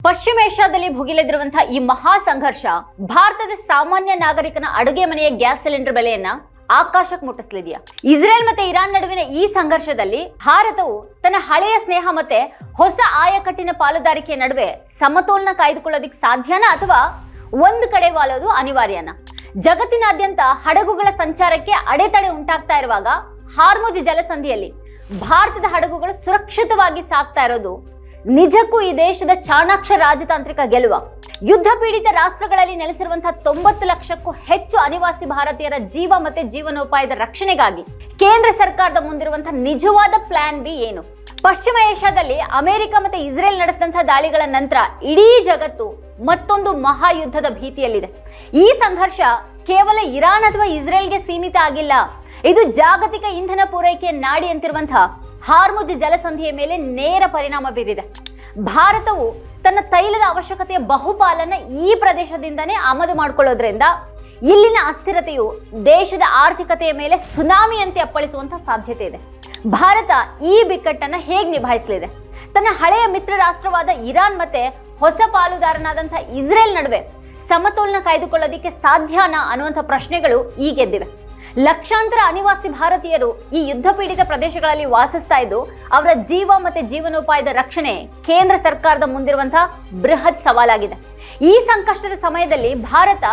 ಪಶ್ಚಿಮ ಏಷ್ಯಾದಲ್ಲಿ ಭುಗಿಲೆದಿರುವಂತಹ ಈ ಮಹಾ ಸಂಘರ್ಷ ಭಾರತದ ಸಾಮಾನ್ಯ ನಾಗರಿಕನ ಅಡುಗೆ ಮನೆಯ ಗ್ಯಾಸ್ ಸಿಲಿಂಡರ್ ಬೆಲೆಯನ್ನ ಆಕಾಶಕ್ಕೆ ಮುಟ್ಟಿಸಲಿದೆಯಾ? ಇಸ್ರೇಲ್ ಮತ್ತೆ ಇರಾನ್ ನಡುವಿನ ಈ ಸಂಘರ್ಷದಲ್ಲಿ ಭಾರತವು ತನ್ನ ಹಳೆಯ ಸ್ನೇಹ ಮತ್ತೆ ಹೊಸ ಆಯಕಟ್ಟಿನ ಪಾಲುದಾರಿಕೆಯ ನಡುವೆ ಸಮತೋಲನ ಕಾಯ್ದುಕೊಳ್ಳೋದಿಕ್ಕೆ ಸಾಧ್ಯನಾ ಅಥವಾ ಒಂದು ಕಡೆ ವಾಲೋದು ಅನಿವಾರ್ಯನಾ? ಜಗತ್ತಿನಾದ್ಯಂತ ಹಡಗುಗಳ ಸಂಚಾರಕ್ಕೆ ಅಡೆತಡೆ ಉಂಟಾಗ್ತಾ ಇರುವಾಗ ಹಾರ್ಮುಜ್ ಜಲಸಂಧಿಯಲ್ಲಿ ಭಾರತದ ಹಡಗುಗಳು ಸುರಕ್ಷಿತವಾಗಿ ಸಾಗ್ತಾ ಇರೋದು ನಿಜಕ್ಕೂ ಈ ದೇಶದ ಚಾಣಾಕ್ಷ ರಾಜತಾಂತ್ರಿಕ ಗೆಲುವ? ಯುದ್ಧ ಪೀಡಿತ ರಾಷ್ಟ್ರಗಳಲ್ಲಿ ನೆಲೆಸಿರುವಂತಹ 90 ಲಕ್ಷಕ್ಕೂ ಹೆಚ್ಚು ಅನಿವಾಸಿ ಭಾರತೀಯರ ಜೀವ ಮತ್ತೆ ಜೀವನೋಪಾಯದ ರಕ್ಷಣೆಗಾಗಿ ಕೇಂದ್ರ ಸರ್ಕಾರದ ಮುಂದಿರುವಂತಹ ನಿಜವಾದ ಪ್ಲಾನ್ ಬಿ ಏನು? ಪಶ್ಚಿಮ ಏಷ್ಯಾದಲ್ಲಿ ಅಮೆರಿಕ ಮತ್ತೆ ಇಸ್ರೇಲ್ ನಡೆಸಿದಂತಹ ದಾಳಿಗಳ ನಂತರ ಇಡೀ ಜಗತ್ತು ಮತ್ತೊಂದು ಮಹಾಯುದ್ಧದ ಭೀತಿಯಲ್ಲಿದೆ. ಈ ಸಂಘರ್ಷ ಕೇವಲ ಇರಾನ್ ಅಥವಾ ಇಸ್ರೇಲ್ಗೆ ಸೀಮಿತ ಆಗಿಲ್ಲ. ಇದು ಜಾಗತಿಕ ಇಂಧನ ಪೂರೈಕೆಯ ನಾಡಿ ಅಂತಿರುವಂತಹ ಹಾರ್ಮುಜ್ ಜಲಸಂಧಿಯ ಮೇಲೆ ನೇರ ಪರಿಣಾಮ ಬೀರಿದೆ. ಭಾರತವು ತನ್ನ ತೈಲದ ಅವಶ್ಯಕತೆಯ ಬಹುಪಾಲನ್ನ ಈ ಪ್ರದೇಶದಿಂದನೇ ಆಮದು ಮಾಡಿಕೊಳ್ಳೋದ್ರಿಂದ ಇಲ್ಲಿನ ಅಸ್ಥಿರತೆಯು ದೇಶದ ಆರ್ಥಿಕತೆಯ ಮೇಲೆ ಸುನಾಮಿಯಂತೆ ಅಪ್ಪಳಿಸುವಂತಹ ಸಾಧ್ಯತೆ ಇದೆ. ಭಾರತ ಈ ಬಿಕ್ಕಟ್ಟನ್ನ ಹೇಗೆ ನಿಭಾಯಿಸಲಿದೆ? ತನ್ನ ಹಳೆಯ ಮಿತ್ರ ರಾಷ್ಟ್ರವಾದ ಇರಾನ್ ಮತ್ತೆ ಹೊಸ ಪಾಲುದಾರನಾದಂತಹ ಇಸ್ರೇಲ್ ನಡುವೆ ಸಮತೋಲನ ಕಾಯ್ದುಕೊಳ್ಳೋದಿಕ್ಕೆ ಸಾಧ್ಯನಾ ಅನ್ನುವಂಥ ಪ್ರಶ್ನೆಗಳು ಈಗೆದ್ದಿವೆ. ಲಕ್ಷಾಂತರ ಅನಿವಾಸಿ ಭಾರತೀಯರು ಈ ಯುದ್ಧ ಪೀಡಿತ ಪ್ರದೇಶಗಳಲ್ಲಿ ವಾಸಿಸ್ತಾ ಇದ್ದು ಅವರ ಜೀವ ಮತ್ತೆ ಜೀವನೋಪಾಯದ ರಕ್ಷಣೆ ಕೇಂದ್ರ ಸರ್ಕಾರದ ಮುಂದಿರುವಂತಹ ಬೃಹತ್ ಸವಾಲಾಗಿದೆ. ಈ ಸಂಕಷ್ಟದ ಸಮಯದಲ್ಲಿ ಭಾರತ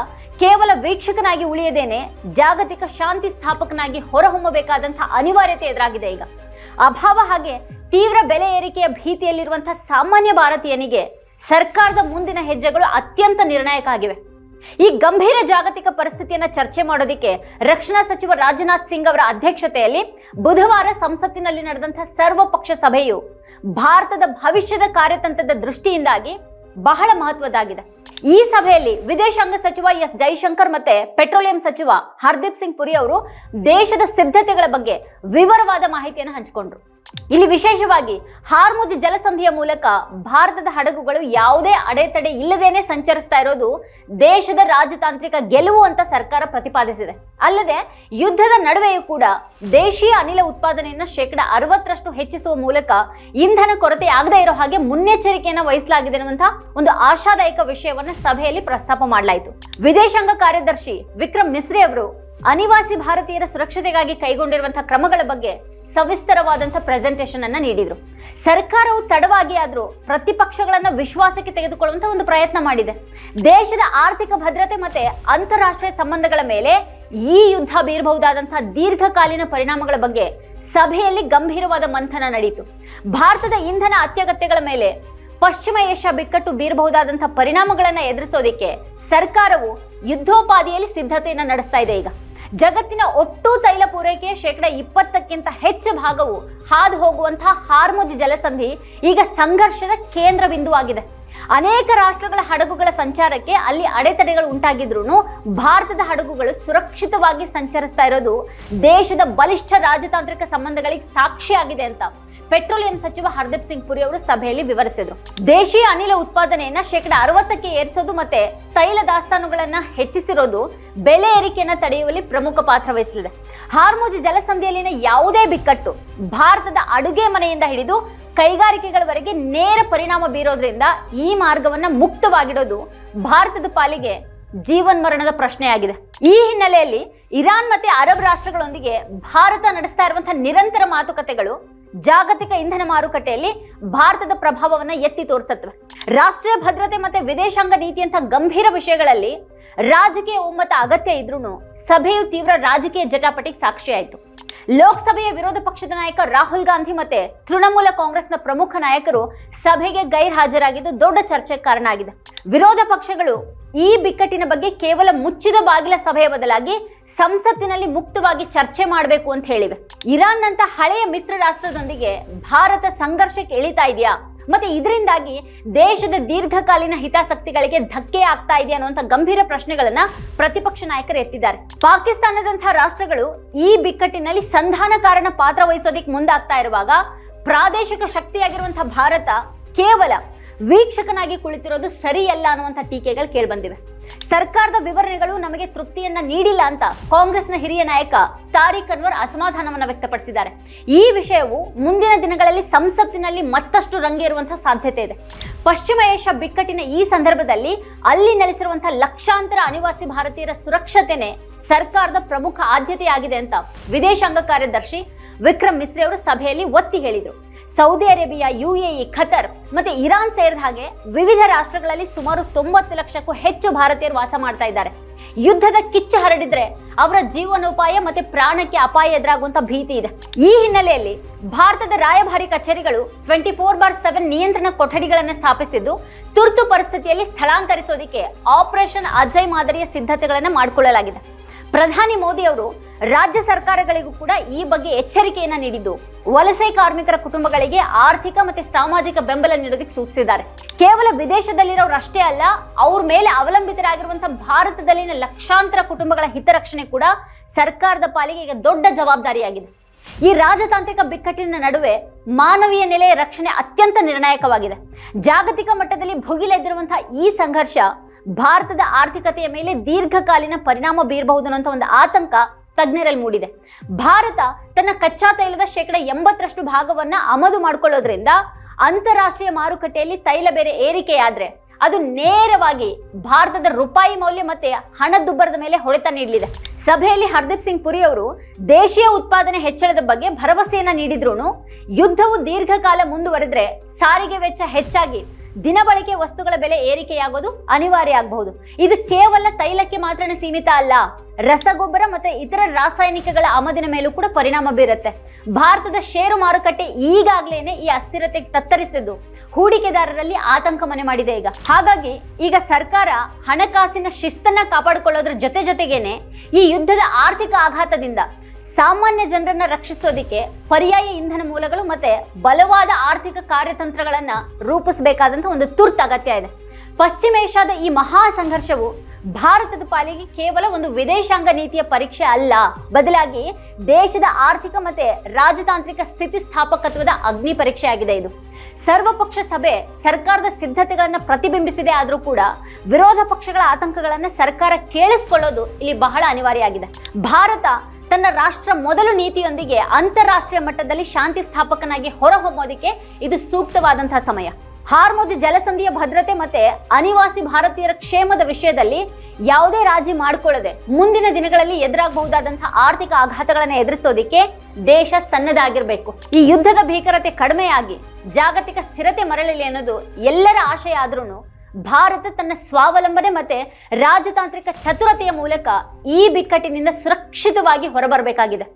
ಕೇವಲ ವೀಕ್ಷಕನಾಗಿ ಉಳಿಯದೇನೆ ಜಾಗತಿಕ ಶಾಂತಿ ಸ್ಥಾಪಕನಾಗಿ ಹೊರಹೊಮ್ಮಬೇಕಾದಂತಹ ಅನಿವಾರ್ಯತೆ ಎದುರಾಗಿದೆ. ಈಗ ಅಭಾವ ಹಾಗೆ ತೀವ್ರ ಬೆಲೆ ಏರಿಕೆಯ ಭೀತಿಯಲ್ಲಿರುವಂತಹ ಸಾಮಾನ್ಯ ಭಾರತೀಯನಿಗೆ ಸರ್ಕಾರದ ಮುಂದಿನ ಹೆಜ್ಜೆಗಳು ಅತ್ಯಂತ ನಿರ್ಣಾಯಕ ಆಗಿವೆ. ಈ ಗಂಭೀರ ಜಾಗತಿಕ ಪರಿಸ್ಥಿತಿಯನ್ನ ಚರ್ಚೆ ಮಾಡೋದಿಕ್ಕೆ ರಕ್ಷಣಾ ಸಚಿವ ರಾಜನಾಥ್ ಸಿಂಗ್ ಅವರ ಅಧ್ಯಕ್ಷತೆಯಲ್ಲಿ ಬುಧವಾರ ಸಂಸತ್ತಿನಲ್ಲಿ ನಡೆದಂತಹ ಸರ್ವಪಕ್ಷ ಸಭೆಯು ಭಾರತದ ಭವಿಷ್ಯದ ಕಾರ್ಯತಂತ್ರದ ದೃಷ್ಟಿಯಿಂದಾಗಿ ಬಹಳ ಮಹತ್ವದ್ದಾಗಿದೆ. ಈ ಸಭೆಯಲ್ಲಿ ವಿದೇಶಾಂಗ ಸಚಿವ ಎಸ್ ಜೈಶಂಕರ್ ಮತ್ತೆ ಪೆಟ್ರೋಲಿಯಂ ಸಚಿವ ಹರ್ದೀಪ್ ಸಿಂಗ್ ಪುರಿ ಅವರು ದೇಶದ ಸಿದ್ಧತೆಗಳ ಬಗ್ಗೆ ವಿವರವಾದ ಮಾಹಿತಿಯನ್ನು ಹಂಚಿಕೊಂಡ್ರು. ಇಲ್ಲಿ ವಿಶೇಷವಾಗಿ ಹಾರ್ಮುಜ್ ಜಲಸಂಧಿಯ ಮೂಲಕ ಭಾರತದ ಹಡಗುಗಳು ಯಾವುದೇ ಅಡೆತಡೆ ಇಲ್ಲದೇನೆ ಸಂಚರಿಸ್ತಾ ಇರೋದು ದೇಶದ ರಾಜತಾಂತ್ರಿಕ ಗೆಲುವು ಅಂತ ಸರ್ಕಾರ ಪ್ರತಿಪಾದಿಸಿದೆ. ಅಲ್ಲದೆ ಯುದ್ಧದ ನಡುವೆಯೂ ಕೂಡ ದೇಶೀಯ ಅನಿಲ ಉತ್ಪಾದನೆಯನ್ನು 60% ಹೆಚ್ಚಿಸುವ ಮೂಲಕ ಇಂಧನ ಕೊರತೆ ಆಗದೇ ಇರೋ ಹಾಗೆ ಮುನ್ನೆಚ್ಚರಿಕೆಯನ್ನು ವಹಿಸಲಾಗಿದೆ ಅನ್ನುವಂತಹ ಒಂದು ಆಶಾದಾಯಕ ವಿಷಯವನ್ನ ಸಭೆಯಲ್ಲಿ ಪ್ರಸ್ತಾಪ ಮಾಡಲಾಯಿತು. ವಿದೇಶಾಂಗ ಕಾರ್ಯದರ್ಶಿ ವಿಕ್ರಮ್ ಮಿಸ್ರಿ ಅವರು ಅನಿವಾಸಿ ಭಾರತೀಯರ ಸುರಕ್ಷತೆಗಾಗಿ ಕೈಗೊಂಡಿರುವಂತಹ ಕ್ರಮಗಳ ಬಗ್ಗೆ ಸವಿಸ್ತರವಾದಂತಹ ಪ್ರೆಸೆಂಟೇಷನ್ ಅನ್ನ ನೀಡಿದ್ರು. ಸರ್ಕಾರವು ತಡವಾಗಿ ಆದ್ರೂ ಪ್ರತಿಪಕ್ಷಗಳನ್ನ ವಿಶ್ವಾಸಕ್ಕೆ ತೆಗೆದುಕೊಳ್ಳುವಂತಹ ಒಂದು ಪ್ರಯತ್ನ ಮಾಡಿದೆ. ದೇಶದ ಆರ್ಥಿಕ ಭದ್ರತೆ ಮತ್ತೆ ಅಂತಾರಾಷ್ಟ್ರೀಯ ಸಂಬಂಧಗಳ ಮೇಲೆ ಈ ಯುದ್ಧ ಬೀರಬಹುದಾದಂತಹ ದೀರ್ಘಕಾಲೀನ ಪರಿಣಾಮಗಳ ಬಗ್ಗೆ ಸಭೆಯಲ್ಲಿ ಗಂಭೀರವಾದ ಮಂಥನ ನಡೆಯಿತು. ಭಾರತದ ಇಂಧನ ಅತ್ಯಗತ್ಯಗಳ ಮೇಲೆ ಪಶ್ಚಿಮ ಏಷ್ಯಾ ಬಿಕ್ಕಟ್ಟು ಬೀರಬಹುದಾದಂತಹ ಪರಿಣಾಮಗಳನ್ನ ಎದುರಿಸೋದಿಕ್ಕೆ ಸರ್ಕಾರವು ಯುದ್ಧೋಪಾದಿಯಲ್ಲಿ ಸಿದ್ಧತೆಯನ್ನ ನಡೆಸ್ತಾ ಇದೆ. ಈಗ ಜಗತ್ತಿನ ಒಟ್ಟು ತೈಲ ಪೂರೈಕೆಯ 20%ಕ್ಕಿಂತ ಹೆಚ್ಚು ಭಾಗವು ಹಾದು ಹೋಗುವಂತಹ ಹಾರ್ಮುಜ್ ಜಲಸಂಧಿ ಈಗ ಸಂಘರ್ಷದ ಕೇಂದ್ರ ಬಿಂದುವಾಗಿದೆ. ಅನೇಕ ರಾಷ್ಟ್ರಗಳ ಹಡಗುಗಳ ಸಂಚಾರಕ್ಕೆ ಅಲ್ಲಿ ಅಡೆತಡೆಗಳು ಉಂಟಾಗಿದ್ರು ಭಾರತದ ಹಡಗುಗಳು ಸುರಕ್ಷಿತವಾಗಿ ಸಂಚರಿಸ್ತಾ ಇರೋದು ದೇಶದ ಬಲಿಷ್ಠ ರಾಜತಾಂತ್ರಿಕ ಸಂಬಂಧಗಳಿಗೆ ಸಾಕ್ಷಿಯಾಗಿದೆ ಅಂತ ಪೆಟ್ರೋಲಿಯಂ ಸಚಿವ ಹರ್ದೀಪ್ ಸಿಂಗ್ ಪುರಿ ಅವರು ಸಭೆಯಲ್ಲಿ ವಿವರಿಸಿದರು. ದೇಶೀಯ ಅನಿಲ ಉತ್ಪಾದನೆಯನ್ನ 60% ಏರಿಸೋದು ಮತ್ತೆ ತೈಲ ದಾಸ್ತಾನುಗಳನ್ನ ಹೆಚ್ಚಿಸಿರೋದು ಬೆಲೆ ಏರಿಕೆಯನ್ನ ತಡೆಯುವಲ್ಲಿ ಪ್ರಮುಖ ಪಾತ್ರ ವಹಿಸಲಿದೆ. ಹಾರ್ಮುಜ್ ಜಲಸಂಧಿಯಲ್ಲಿನ ಯಾವುದೇ ಬಿಕ್ಕಟ್ಟು ಭಾರತದ ಅಡುಗೆ ಮನೆಯಿಂದ ಹಿಡಿದು ಕೈಗಾರಿಕೆಗಳವರೆಗೆ ನೇರ ಪರಿಣಾಮ ಬೀರೋದ್ರಿಂದ ಈ ಮಾರ್ಗವನ್ನ ಮುಕ್ತವಾಗಿಡೋದು ಭಾರತದ ಪಾಲಿಗೆ ಜೀವನ್ಮರಣದ ಪ್ರಶ್ನೆಯಾಗಿದೆ. ಈ ಹಿನ್ನೆಲೆಯಲ್ಲಿ ಇರಾನ್ ಮತ್ತೆ ಅರಬ್ ರಾಷ್ಟ್ರಗಳೊಂದಿಗೆ ಭಾರತ ನಡೆಸ್ತಾ ಇರುವಂತಹ ನಿರಂತರ ಮಾತುಕತೆಗಳು ಜಾಗತಿಕ ಇಂಧನ ಮಾರುಕಟ್ಟೆಯಲ್ಲಿ ಭಾರತದ ಪ್ರಭಾವವನ್ನ ಎತ್ತಿ ತೋರಿಸುತ್ತವೆ. ರಾಷ್ಟ್ರೀಯ ಭದ್ರತೆ ಮತ್ತೆ ವಿದೇಶಾಂಗ ನೀತಿಯಂತಹ ಗಂಭೀರ ವಿಷಯಗಳಲ್ಲಿ ರಾಜಕೀಯ ಒಮ್ಮತ ಅಗತ್ಯ ಇದ್ರೂ ಸಭೆಯು ತೀವ್ರ ರಾಜಕೀಯ ಜಟಾಪಟಿಗೆ ಸಾಕ್ಷಿಯಾಯಿತು. ಲೋಕಸಭೆಯ ವಿರೋಧ ಪಕ್ಷದ ನಾಯಕ ರಾಹುಲ್ ಗಾಂಧಿ ಮತ್ತೆ ತೃಣಮೂಲ ಕಾಂಗ್ರೆಸ್ನ ಪ್ರಮುಖ ನಾಯಕರು ಸಭೆಗೆ ಗೈರ್ ಹಾಜರಾಗಿದ್ದು ದೊಡ್ಡ ಚರ್ಚೆಗೆ ಕಾರಣ ಆಗಿದೆ. ವಿರೋಧ ಪಕ್ಷಗಳು ಈ ಬಿಕ್ಕಟ್ಟಿನ ಬಗ್ಗೆ ಕೇವಲ ಮುಚ್ಚಿದ ಬಾಗಿಲ ಸಭೆಯ ಬದಲಾಗಿ ಸಂಸತ್ತಿನಲ್ಲಿ ಮುಕ್ತವಾಗಿ ಚರ್ಚೆ ಮಾಡಬೇಕು ಅಂತ ಹೇಳಿವೆ. ಇರಾನ್ ನಂತ ಹಳೆಯ ಮಿತ್ರ ರಾಷ್ಟ್ರದೊಂದಿಗೆ ಭಾರತ ಸಂಘರ್ಷಕ್ಕೆ ಇಳಿತಾ ಇದೆಯಾ ಮತ್ತೆ ಇದರಿಂದಾಗಿ ದೇಶದ ದೀರ್ಘಕಾಲೀನ ಹಿತಾಸಕ್ತಿಗಳಿಗೆ ಧಕ್ಕೆ ಆಗ್ತಾ ಇದೆಯಾ ಅನ್ನುವಂಥ ಗಂಭೀರ ಪ್ರಶ್ನೆಗಳನ್ನ ಪ್ರತಿಪಕ್ಷ ನಾಯಕರು ಎತ್ತಿದ್ದಾರೆ. ಪಾಕಿಸ್ತಾನದಂತಹ ರಾಷ್ಟ್ರಗಳು ಈ ಬಿಕ್ಕಟ್ಟಿನಲ್ಲಿ ಸಂಧಾನಕಾರನ ಪಾತ್ರ ವಹಿಸೋದಿಕ್ಕೆ ಮುಂದಾಗ್ತಾ ಇರುವಾಗ ಪ್ರಾದೇಶಿಕ ಶಕ್ತಿಯಾಗಿರುವಂತಹ ಭಾರತ ಕೇವಲ ವೀಕ್ಷಕನಾಗಿ ಕುಳಿತಿರೋದು ಸರಿಯಲ್ಲ ಅನ್ನುವಂಥ ಟೀಕೆಗಳು ಕೇಳಿಬಂದಿವೆ. ಸರ್ಕಾರದ ವಿವರಣೆಗಳು ನಮಗೆ ತೃಪ್ತಿಯನ್ನ ನೀಡಿಲ್ಲ ಅಂತ ಕಾಂಗ್ರೆಸ್ನ ಹಿರಿಯ ನಾಯಕ ತಾರಿಕ್ ಅನ್ವರ್ ಅಸಮಾಧಾನವನ್ನ ವ್ಯಕ್ತಪಡಿಸಿದ್ದಾರೆ. ಈ ವಿಷಯವು ಮುಂದಿನ ದಿನಗಳಲ್ಲಿ ಸಂಸತ್ತಿನಲ್ಲಿ ಮತ್ತಷ್ಟು ರಂಗೇರುವಂತಹ ಸಾಧ್ಯತೆ ಇದೆ. ಪಶ್ಚಿಮ ಏಷ್ಯಾ ಬಿಕ್ಕಟ್ಟಿನ ಈ ಸಂದರ್ಭದಲ್ಲಿ ಅಲ್ಲಿ ನೆಲೆಸಿರುವಂತಹ ಲಕ್ಷಾಂತರ ಅನಿವಾಸಿ ಭಾರತೀಯರ ಸುರಕ್ಷತೆನೇ ಸರ್ಕಾರದ ಪ್ರಮುಖ ಆದ್ಯತೆಯಾಗಿದೆ ಅಂತ ವಿದೇಶಾಂಗ ಕಾರ್ಯದರ್ಶಿ ವಿಕ್ರಮ್ ಮಿಸ್ರಿ ಅವರು ಸಭೆಯಲ್ಲಿ ಒತ್ತಿ ಹೇಳಿದರು. ಸೌದಿ ಅರೇಬಿಯಾ, UAE, ಖತರ್ ಮತ್ತೆ ಇರಾನ್ ಸೇರಿದ ಹಾಗೆ ವಿವಿಧ ರಾಷ್ಟ್ರಗಳಲ್ಲಿ ಸುಮಾರು 90 ಲಕ್ಷಕ್ಕೂ ಹೆಚ್ಚು ಭಾರತೀಯರು ವಾಸ ಮಾಡ್ತಾ ಇದ್ದಾರೆ. ಯುದ್ಧದ ಕಿಚ್ಚು ಹರಡಿದ್ರೆ ಅವರ ಜೀವನೋಪಾಯ ಮತ್ತೆ ಪ್ರಾಣಕ್ಕೆ ಅಪಾಯ ಎದುರಾಗುವಂತ ಭೀತಿ ಇದೆ. ಈ ಹಿನ್ನೆಲೆಯಲ್ಲಿ ಭಾರತದ ರಾಯಭಾರಿ ಕಚೇರಿಗಳು 24/7 ನಿಯಂತ್ರಣ ಕೊಠಡಿಗಳನ್ನು ಸ್ಥಾಪಿಸಿದ್ದು ತುರ್ತು ಪರಿಸ್ಥಿತಿಯಲ್ಲಿ ಸ್ಥಳಾಂತರಿಸೋದಕ್ಕೆ ಆಪರೇಷನ್ ಅಜಯ್ ಮಾದರಿಯ ಸಿದ್ಧತೆಗಳನ್ನು ಮಾಡಿಕೊಳ್ಳಲಾಗಿದೆ. ಪ್ರಧಾನಿ ಮೋದಿ ಅವರು ರಾಜ್ಯ ಸರ್ಕಾರಗಳಿಗೂ ಕೂಡ ಈ ಬಗ್ಗೆ ಎಚ್ಚರಿಕೆಯನ್ನ ನೀಡಿದ್ದು ವಲಸೆ ಕಾರ್ಮಿಕರ ಕುಟುಂಬಗಳಿಗೆ ಆರ್ಥಿಕ ಮತ್ತೆ ಸಾಮಾಜಿಕ ಬೆಂಬಲ ನೀಡೋದಕ್ಕೆ ಸೂಚಿಸಿದ್ದಾರೆ. ಕೇವಲ ವಿದೇಶದಲ್ಲಿರೋರು ಅಷ್ಟೇ ಅಲ್ಲ, ಅವ್ರ ಮೇಲೆ ಅವಲಂಬಿತರಾಗಿರುವಂತಹ ಭಾರತದಲ್ಲಿನ ಲಕ್ಷಾಂತರ ಕುಟುಂಬಗಳ ಹಿತರಕ್ಷಣೆ ಕೂಡ ಸರ್ಕಾರದ ಪಾಲಿಗೆ ಈಗ ದೊಡ್ಡ ಜವಾಬ್ದಾರಿಯಾಗಿದೆ. ಈ ರಾಜತಾಂತ್ರಿಕ ಬಿಕ್ಕಟ್ಟಿನ ನಡುವೆ ಮಾನವೀಯ ನೆಲೆಯ ರಕ್ಷಣೆ ಅತ್ಯಂತ ನಿರ್ಣಾಯಕವಾಗಿದೆ. ಜಾಗತಿಕ ಮಟ್ಟದಲ್ಲಿ ಭುಗಿಲೆದ್ದಿರುವಂತಹ ಈ ಸಂಘರ್ಷ ಭಾರತದ ಆರ್ಥಿಕತೆಯ ಮೇಲೆ ದೀರ್ಘಕಾಲೀನ ಪರಿಣಾಮ ಬೀರಬಹುದು ಅನ್ನೋ ಒಂದು ಆತಂಕ ತಜ್ಞರಲ್ಲಿ ಮೂಡಿದೆ. ಭಾರತ ತನ್ನ ಕಚ್ಚಾ ತೈಲದ 80% ಭಾಗವನ್ನ ಆಮದು ಮಾಡಿಕೊಳ್ಳೋದ್ರಿಂದ ಅಂತಾರಾಷ್ಟ್ರೀಯ ಮಾರುಕಟ್ಟೆಯಲ್ಲಿ ತೈಲ ಬೆಲೆ ಏರಿಕೆಯಾದ್ರೆ ಅದು ನೇರವಾಗಿ ಭಾರತದ ರೂಪಾಯಿ ಮೌಲ್ಯ ಮತ್ತೆ ಹಣದುಬ್ಬರದ ಮೇಲೆ ಹೊಡೆತ ನೀಡಲಿದೆ. ಸಭೆಯಲ್ಲಿ ಹರ್ದೀಪ್ ಸಿಂಗ್ ಪುರಿ ಅವರು ದೇಶೀಯ ಉತ್ಪಾದನೆ ಹೆಚ್ಚಳದ ಬಗ್ಗೆ ಭರವಸೆಯನ್ನ ನೀಡಿದ್ರು ಯುದ್ಧವು ದೀರ್ಘಕಾಲ ಮುಂದುವರೆದ್ರೆ ಸಾರಿಗೆ ವೆಚ್ಚ ಹೆಚ್ಚಾಗಿ ದಿನಬಳಕೆ ವಸ್ತುಗಳ ಬೆಲೆ ಏರಿಕೆಯಾಗೋದು ಅನಿವಾರ್ಯ ಆಗಬಹುದು. ಇದು ಕೇವಲ ತೈಲಕ್ಕೆ ಮಾತ್ರ ಸೀಮಿತ ಅಲ್ಲ, ರಸಗೊಬ್ಬರ ಮತ್ತೆ ಇತರ ರಾಸಾಯನಿಕಗಳ ಆಮದಿನ ಮೇಲೂ ಕೂಡ ಪರಿಣಾಮ ಬೀರುತ್ತೆ. ಭಾರತದ ಷೇರು ಮಾರುಕಟ್ಟೆ ಈಗಾಗಲೇ ಈ ಅಸ್ಥಿರತೆಗೆ ತತ್ತರಿಸಿದ್ದು ಹೂಡಿಕೆದಾರರಲ್ಲಿ ಆತಂಕ ಮನೆ ಮಾಡಿದೆ. ಹಾಗಾಗಿ ಈಗ ಸರ್ಕಾರ ಹಣಕಾಸಿನ ಶಿಸ್ತನ್ನ ಕಾಪಾಡಿಕೊಳ್ಳೋದ್ರ ಜೊತೆಗೇನೆ ಈ ಯುದ್ಧದ ಆರ್ಥಿಕ ಆಘಾತದಿಂದ ಸಾಮಾನ್ಯ ಜನರನ್ನ ರಕ್ಷಿಸೋದಿಕ್ಕೆ ಪರ್ಯಾಯ ಇಂಧನ ಮೂಲಗಳು ಮತ್ತೆ ಬಲವಾದ ಆರ್ಥಿಕ ಕಾರ್ಯತಂತ್ರಗಳನ್ನ ರೂಪಿಸಬೇಕಾದಂತ ಒಂದು ತುರ್ತು ಅಗತ್ಯ ಇದೆ. ಪಶ್ಚಿಮ ಏಷ್ಯಾದ ಈ ಮಹಾ ಸಂಘರ್ಷವು ಭಾರತದ ಪಾಲಿಗೆ ಕೇವಲ ಒಂದು ವಿದೇಶಾಂಗ ನೀತಿಯ ಪರೀಕ್ಷೆ ಅಲ್ಲ, ಬದಲಾಗಿ ದೇಶದ ಆರ್ಥಿಕ ಮತ್ತೆ ರಾಜತಾಂತ್ರಿಕ ಸ್ಥಿತಿಸ್ಥಾಪಕತ್ವದ ಅಗ್ನಿ ಪರೀಕ್ಷೆ ಆಗಿದೆ. ಇದು ಸರ್ವಪಕ್ಷ ಸಭೆ ಸರ್ಕಾರದ ಸಿದ್ಧತೆಗಳನ್ನ ಪ್ರತಿಬಿಂಬಿಸಿದೆ. ಆದ್ರೂ ಕೂಡ ವಿರೋಧ ಪಕ್ಷಗಳ ಆತಂಕಗಳನ್ನ ಸರ್ಕಾರ ಕೇಳಿಸಿಕೊಳ್ಳೋದು ಇಲ್ಲಿ ಬಹಳ ಅನಿವಾರ್ಯ ಆಗಿದೆ. ಭಾರತ ತನ್ನ ರಾಷ್ಟ್ರ ಮೊದಲು ನೀತಿಯೊಂದಿಗೆ ಅಂತಾರಾಷ್ಟ್ರೀಯ ಮಟ್ಟದಲ್ಲಿ ಶಾಂತಿ ಸ್ಥಾಪಕನಾಗಿ ಹೊರಹೊಮ್ಮೋದಕ್ಕೆ ಇದು ಸೂಕ್ತವಾದಂತಹ ಸಮಯ. ಹಾರ್ಮುಜ್ ಜಲಸಂಧಿಯ ಭದ್ರತೆ ಮತ್ತೆ ಅನಿವಾಸಿ ಭಾರತೀಯರ ಕ್ಷೇಮದ ವಿಷಯದಲ್ಲಿ ಯಾವುದೇ ರಾಜಿ ಮಾಡಿಕೊಳ್ಳದೆ ಮುಂದಿನ ದಿನಗಳಲ್ಲಿ ಎದುರಾಗಬಹುದಾದಂತಹ ಆರ್ಥಿಕ ಆಘಾತಗಳನ್ನು ಎದುರಿಸೋದಿಕ್ಕೆ ದೇಶ ಸನ್ನದ್ಧಾಗಿರಬೇಕು. ಈ ಯುದ್ಧದ ಭೀಕರತೆ ಕಡಿಮೆಯಾಗಿ ಜಾಗತಿಕ ಸ್ಥಿರತೆ ಮರಳಲಿ ಅನ್ನೋದು ಎಲ್ಲರ ಆಶಯ ಆದ್ರೂ ಭಾರತ ತನ್ನ ಸ್ವಾವಲಂಬನೆ ಮತ್ತೆ ರಾಜತಾಂತ್ರಿಕ ಚತುರತೆಯ ಮೂಲಕ ಈ ಬಿಕ್ಕಟ್ಟಿನಿಂದ ಸುರಕ್ಷಿತವಾಗಿ ಹೊರಬರಬೇಕಾಗಿದೆ.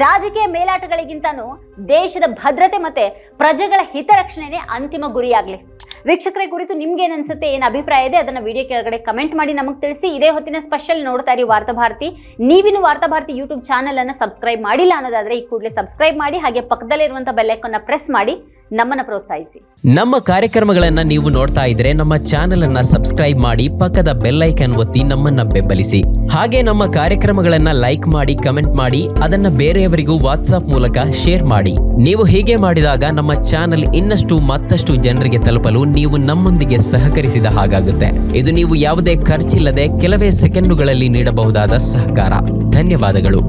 ರಾಜಕೀಯ ಮೇಲಾಟಗಳಿಗಿಂತನೂ ದೇಶದ ಭದ್ರತೆ ಮತ್ತೆ ಪ್ರಜೆಗಳ ಹಿತರಕ್ಷಣೆನೇ ಅಂತಿಮ ಗುರಿಯಾಗಲಿ. ವೀಕ್ಷಕರ ಕುರಿತು ನಿಮ್ಗೆ ಏನ್ ಅನ್ಸುತ್ತೆ, ಏನು ಅಭಿಪ್ರಾಯ ಇದೆ ಅದನ್ನ ವಿಡಿಯೋ ಕೆಳಗಡೆ ಕಮೆಂಟ್ ಮಾಡಿ ನಮಗೆ ತಿಳಿಸಿ. ಇದೇ ಹೊತ್ತಿನ ಸ್ಪೆಷಲ್ ನೋಡ್ತಾ ಇರಿ ವಾರ್ತಾಭಾರತಿ. ನೀವಿನ್ನು ವಾರ್ತಾಭಾರತಿ ಯೂಟ್ಯೂಬ್ ಚಾನೆಲ್ ಅನ್ನ ಸಬ್ಸ್ಕ್ರೈಬ್ ಮಾಡಿಲ್ಲ ಅನ್ನೋದಾದ್ರೆ ಈ ಕೂಡಲೇ ಸಬ್ಸ್ಕ್ರೈಬ್ ಮಾಡಿ, ಹಾಗೆ ಪಕ್ಕದಲ್ಲಿರುವಂತಹ ಬೆಲ್ ಐಕಾನ್ ನ ಪ್ರೆಸ್ ಮಾಡಿ ನಮ್ಮನ್ನ ಪ್ರೋತ್ಸಾಹಿಸಿ. ನಮ್ಮ ಕಾರ್ಯಕ್ರಮಗಳನ್ನ ನೀವು ನೋಡ್ತಾ ಇದ್ರೆ ನಮ್ಮ ಚಾನೆಲ್ ಅನ್ನ ಸಬ್ಸ್ಕ್ರೈಬ್ ಮಾಡಿ, ಪಕ್ಕದ ಬೆಲ್ ಐಕಾನ್ ಒತ್ತಿ ನಮ್ಮನ್ನ ಬೆಂಬಲಿಸಿ. ಹಾಗೆ ನಮ್ಮ ಕಾರ್ಯಕ್ರಮಗಳನ್ನ ಲೈಕ್ ಮಾಡಿ, ಕಮೆಂಟ್ ಮಾಡಿ, ಅದನ್ನ ಬೇರೆಯವರಿಗೂ ವಾಟ್ಸ್ಆಪ್ ಮೂಲಕ ಶೇರ್ ಮಾಡಿ. ನೀವು ಹೀಗೆ ಮಾಡಿದಾಗ ನಮ್ಮ ಚಾನೆಲ್ ಮತ್ತಷ್ಟು ಜನರಿಗೆ ತಲುಪಲು ನೀವು ನಮ್ಮೊಂದಿಗೆ ಸಹಕರಿಸಿದ ಹಾಗಾಗುತ್ತೆ. ಇದು ನೀವು ಯಾವುದೇ ಖರ್ಚಿಲ್ಲದೆ ಕೆಲವೇ ಸೆಕೆಂಡುಗಳಲ್ಲಿ ನೀಡಬಹುದಾದ ಸಹಕಾರ. ಧನ್ಯವಾದಗಳು.